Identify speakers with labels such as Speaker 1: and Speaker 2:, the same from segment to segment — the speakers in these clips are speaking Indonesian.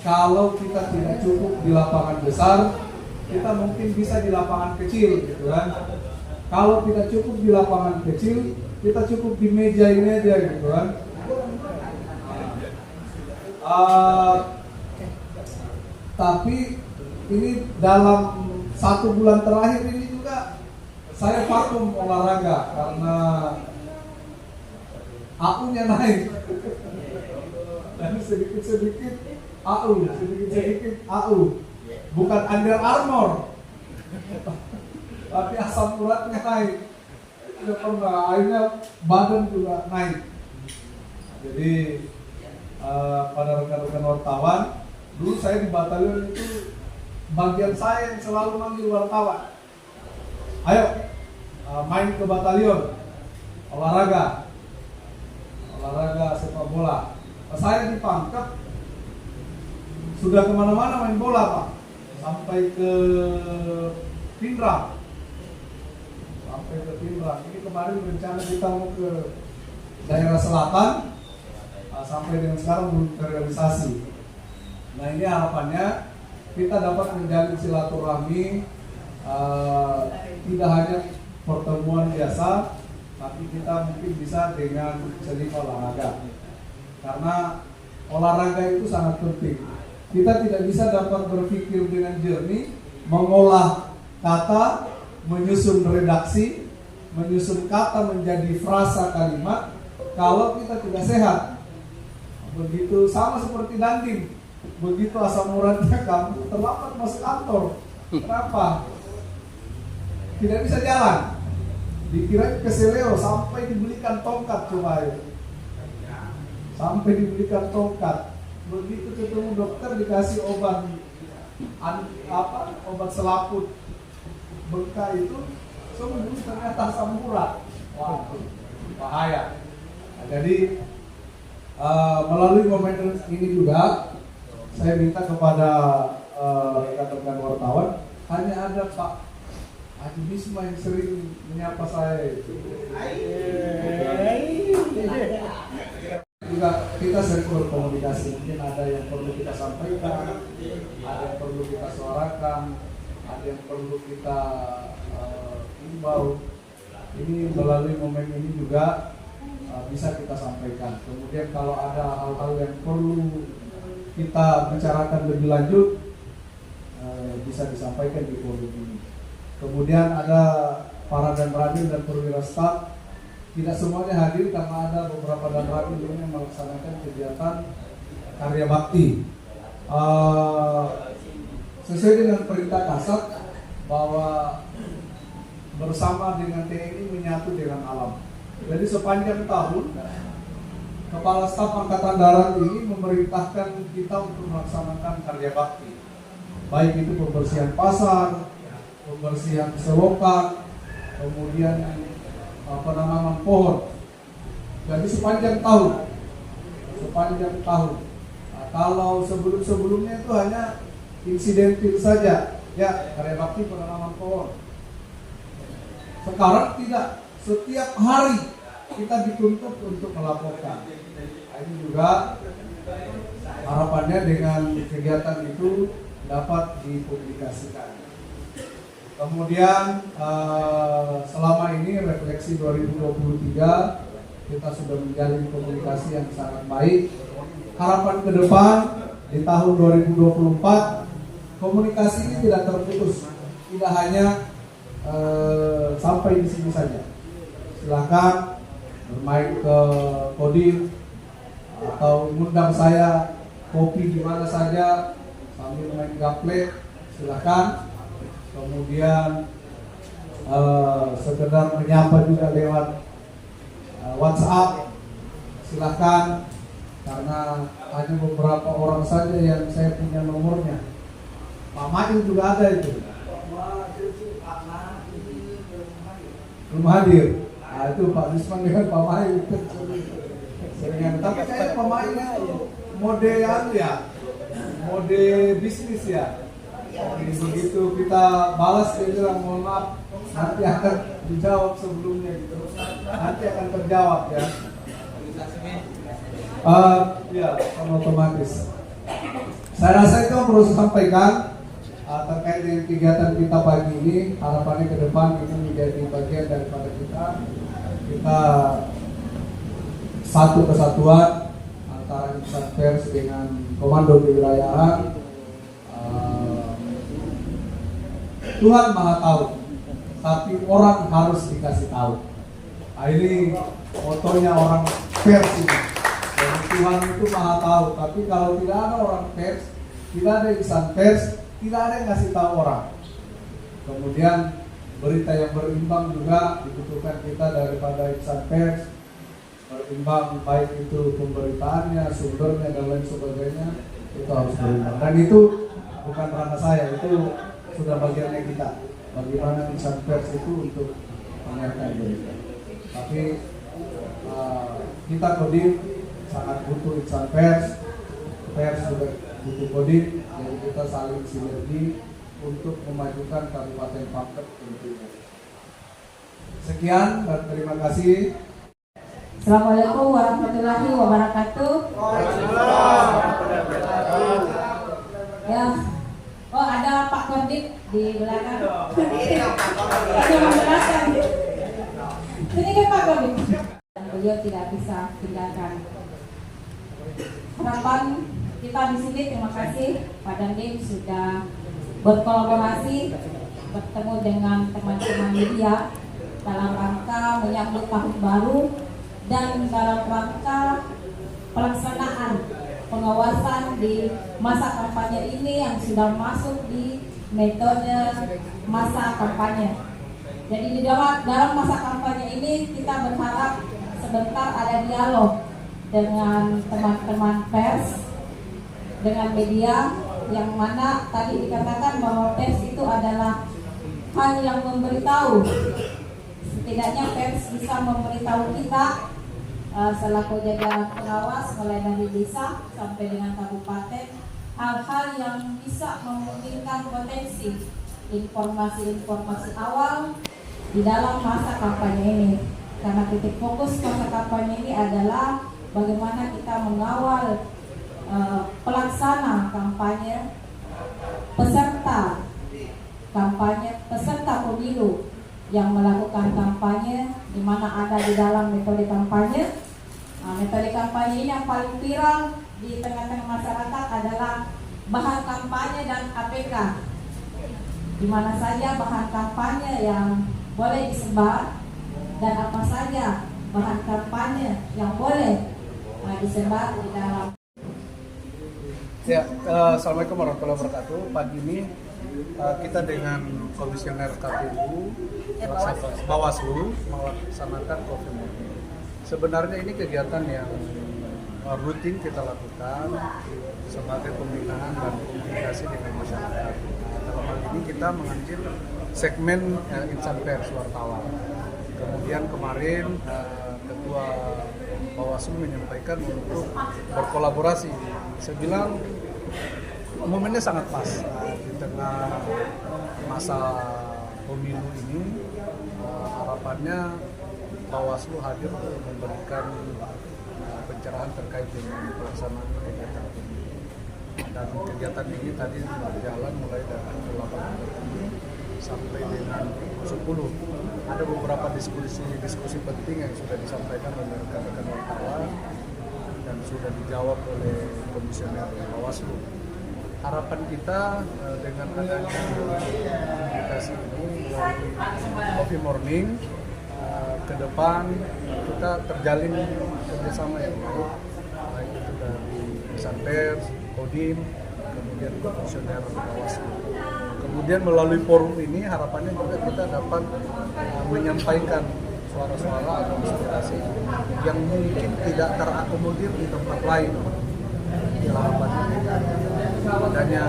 Speaker 1: Kalau kita tidak cukup di lapangan besar, kita mungkin bisa di lapangan kecil, gitu kan? Kalau tidak cukup di lapangan kecil, kita cukup di meja ini aja, gitu kan? Tapi ini dalam 1 bulan terakhir ini juga saya vakum olahraga karena AU-nya naik. Dan sedikit-sedikit AU, bukan Under Armour, tapi asam uratnya naik. Tidak pernah, akhirnya badan juga naik. Jadi pada rekan-rekan wartawan, dulu saya di batalion itu bagian saya yang selalu manggil wartawan. Ayo main ke batalion, olahraga sepak bola. Saya dipangkat sudah kemana-mana main bola, Pak, sampai ke Pindrang. Ini kemarin rencana kita mau ke daerah selatan, sampai dengan sekarang belum terrealisasi. Nah, ini harapannya kita dapat menjalin silaturahmi, tidak hanya pertemuan biasa, tapi kita mungkin bisa dengan seni olahraga. Karena olahraga itu sangat penting. Kita tidak bisa dapat berpikir dengan jernih, mengolah kata, menyusun redaksi, menyusun kata menjadi frasa kalimat, kalau kita tidak sehat. Begitu sama seperti Dandim. Begitu asam uratnya kamu terlambat masuk kantor. Kenapa? Tidak bisa jalan. Dikira keseleo sampai dibelikan tongkat, coba ya. Sampai dibelikan tongkat. Begitu ketemu dokter dikasih obat obat selaput bengkak itu, semua ternyata asam urat. Wah, bahaya. Nah, jadi melalui momen ini juga saya minta kepada rekan-rekan wartawan, hanya ada Pak Haji Bisma yang sering menyapa saya itu. Juga kita sering berkomunikasi, mungkin ada yang perlu kita sampaikan, ada yang perlu kita suarakan, ada yang perlu kita imbau. Ini melalui momen ini juga bisa kita sampaikan. Kemudian kalau ada hal-hal yang perlu kita bicarakan lebih lanjut, bisa disampaikan di forum ini. Kemudian ada para danramil dan perwira staf, tidak semuanya hadir karena ada beberapa danramil yang melaksanakan kegiatan karya bakti. Sesuai dengan perintah Kasat bahwa bersama dengan TNI menyatu dengan alam. Jadi sepanjang tahun Kepala Staf Angkatan Darat ini memerintahkan kita untuk melaksanakan karya bakti, baik itu pembersihan pasar, pembersihan selokan, kemudian penanaman pohon. Jadi sepanjang tahun. Nah, kalau sebelumnya itu hanya insidentil saja, ya, karya bakti penanaman pohon. Sekarang tidak, setiap hari kita dituntut untuk melaporkan. Nah, ini juga harapannya dengan kegiatan itu dapat dipublikasikan. Kemudian selama ini refleksi 2023 kita sudah menjalin komunikasi yang sangat baik. Harapan ke depan di tahun 2024 komunikasi ini tidak terputus, tidak hanya sampai di sini saja. Silakan bermain ke Kodim atau mengundang saya kopi di mana saja sambil main gaple, silakan. Kemudian sekedar menyapa juga lewat WhatsApp, silakan, karena hanya beberapa orang saja yang saya punya nomornya. Pak Mail juga ada itu. Belum hadir. Nah, itu Pak Bisman dengan Pak Mail seringan. Tapi kayaknya Pak Mail itu mode mode bisnis ya. Jadi begitu kita balas dia bilang mohon maaf, nanti akan dijawab sebelumnya gitu. Nanti akan terjawab ya. Ya, otomatis. Saya rasa itu yang perlu saya sampaikan terkait dengan kegiatan kita pagi ini. Harapannya ke depan itu menjadi bagian daripada kita satu kesatuan antara insan pers dengan komando kewilayahan. Tuhan Maha tahu, tapi orang harus dikasih tahu. Nah, ini fotonya orang pers ini. Dan Tuhan itu Maha tahu, tapi kalau tidak ada orang pers, tidak ada insan pers, tidak ada yang ngasih tahu orang. Kemudian berita yang berimbang juga dibutuhkan kita daripada insan pers. Berimbang baik itu pemberitaannya, sumbernya dan lain sebagainya, itu harus berimbang. Dan itu bukan ranah saya, itu sudah bagiannya kita. Bagaimana insan pers itu untuk menyiarkan berita. Tapi kita Kodim sangat butuh insan pers juga butuh Kodim, jadi kita saling sinergi untuk memajukan Kabupaten Pangkep tentunya. Sekian dan terima kasih.
Speaker 2: Assalamualaikum warahmatullahi wabarakatuh. Ya, oh ada Pak Kodim di belakang. Ada menjelaskan. Ini kan Pak Kodim. Beliau tidak bisa tinggalkan. Harapan kita di sini, terima kasih Pak Dandim sudah berkolaborasi bertemu dengan teman-teman media dalam rangka menyambut tahun baru dan dalam rangka pelaksanaan pengawasan di masa kampanye ini yang sudah masuk di metode masa kampanye. Jadi di dalam masa kampanye ini kita berharap sebentar ada dialog dengan teman-teman pers, dengan media, yang mana tadi dikatakan bahwa pers itu adalah hal yang memberitahu. Setidaknya pers bisa memberitahu kita selaku jajaran pengawas mulai dari desa sampai dengan kabupaten, hal-hal yang bisa memungkinkan potensi informasi-informasi awal di dalam masa kampanye ini. Karena titik fokus masa kampanye ini adalah bagaimana kita mengawal pelaksana kampanye, peserta pemilu yang melakukan kampanye, di mana ada di dalam metode kampanye. Metode kampanye ini yang paling viral di tengah-tengah masyarakat adalah bahan kampanye dan APK, di mana saja bahan kampanye yang boleh disebar dan apa saja bahan kampanye yang boleh disebar di dalam.
Speaker 1: Ya, Assalamualaikum warahmatullahi wabarakatuh. Pagi ini kita dengan Komisioner KPU Bawaslu melaksanakan Coffee Morning. Sebenarnya ini kegiatan yang rutin kita lakukan sebagai pembinaan dan komunikasi dengan masyarakat. Dalam hal ini kita mengambil segmen insan pers wartawan. Kemudian kemarin Ketua Bawaslu menyampaikan untuk berkolaborasi. Saya bilang momennya sangat pas di tengah masa pemilu ini. Harapannya Bawaslu hadir untuk memberikan pencerahan terkait dengan pelaksanaan kegiatan ini. Dan kegiatan ini tadi berjalan mulai dari 8 sampai dengan 10. Ada beberapa diskusi penting yang sudah disampaikan oleh rekan-rekan wartawan dan sudah dijawab oleh Komisioner Bawaslu. Harapan kita dengan adanya komunikasi ini melalui Coffee Morning, ke depan kita terjalin kerjasama yang baik itu dari insan pers, Kodim, kemudian Komisioner Bawaslu. Kemudian melalui forum ini harapannya juga kita dapat menyampaikan suara-suara atau aspirasi yang mungkin tidak terakomodir di tempat lain. Harapannya dengan adanya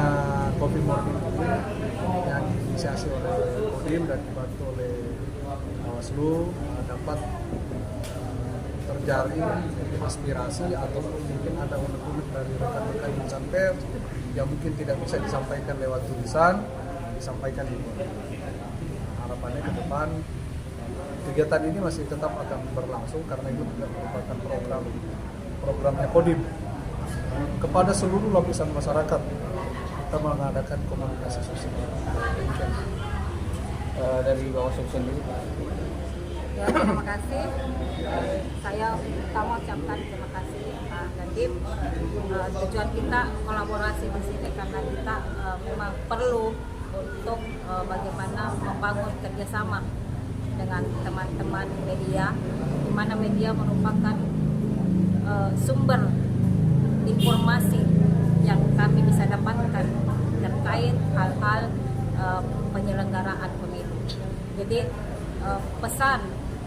Speaker 1: Coffee Morning ini yang diinisiasi oleh Kodim dan dibantu oleh Bawaslu dapat terjalin aspirasi ataupun mungkin ada unek-unek dari rekan-rekan insan pers yang mungkin tidak bisa disampaikan lewat tulisan, disampaikan di forum. Harapannya ke depan kegiatan ini masih tetap akan berlangsung karena itu juga merupakan programnya Kodim. kepada seluruh lapisan masyarakat kita mengadakan komunikasi sosial.
Speaker 3: Dari Bawaslu sendiri.
Speaker 4: Ya, terima kasih. Saya pertama ucapkan terima kasih Pak Dandim. Tujuan kita kolaborasi di sini karena kita memang perlu untuk bagaimana membangun kerjasama dengan teman-teman media, di mana media merupakan sumber informasi yang kami bisa dapatkan terkait hal-hal penyelenggaraan pemilu. Jadi pesan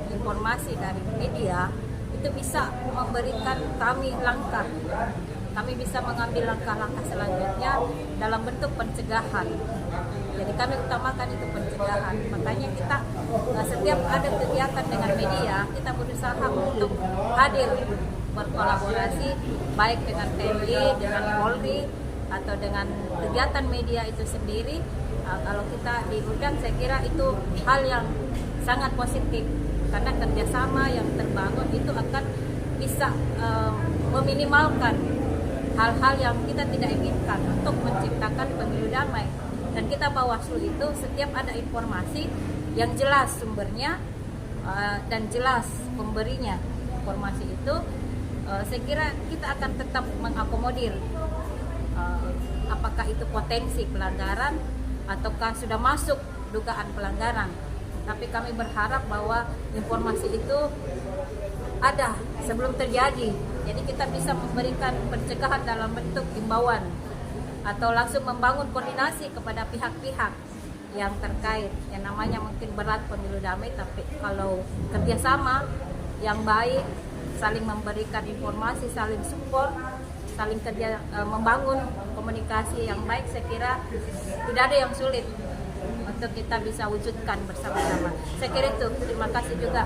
Speaker 4: informasi dari media itu bisa memberikan kami langkah. Kami bisa mengambil langkah-langkah selanjutnya dalam bentuk pencegahan. Jadi kami utamakan itu pencegahan. Makanya kita setiap ada kegiatan dengan media, kita berusaha untuk hadir berkolaborasi baik dengan TNI, dengan Polri, atau dengan kegiatan media itu sendiri. Kalau kita diundang, saya kira itu hal yang sangat positif karena kerjasama yang terbangun itu akan bisa meminimalkan hal-hal yang kita tidak inginkan untuk menciptakan pemilu damai. Dan kita Bawaslu itu setiap ada informasi yang jelas sumbernya dan jelas pemberinya informasi itu, saya kira kita akan tetap mengakomodir apakah itu potensi pelanggaran ataukah sudah masuk dugaan pelanggaran. Tapi kami berharap bahwa informasi itu ada sebelum terjadi. Jadi kita bisa memberikan pencegahan dalam bentuk himbauan atau langsung membangun koordinasi kepada pihak-pihak yang terkait. Yang namanya mungkin berat pemilu damai, tapi kalau kerjasama yang baik, saling memberikan informasi, saling support, saling kerja, membangun komunikasi yang baik, saya kira tidak ada yang sulit untuk kita bisa wujudkan bersama-sama. Saya kira itu. Terima kasih juga.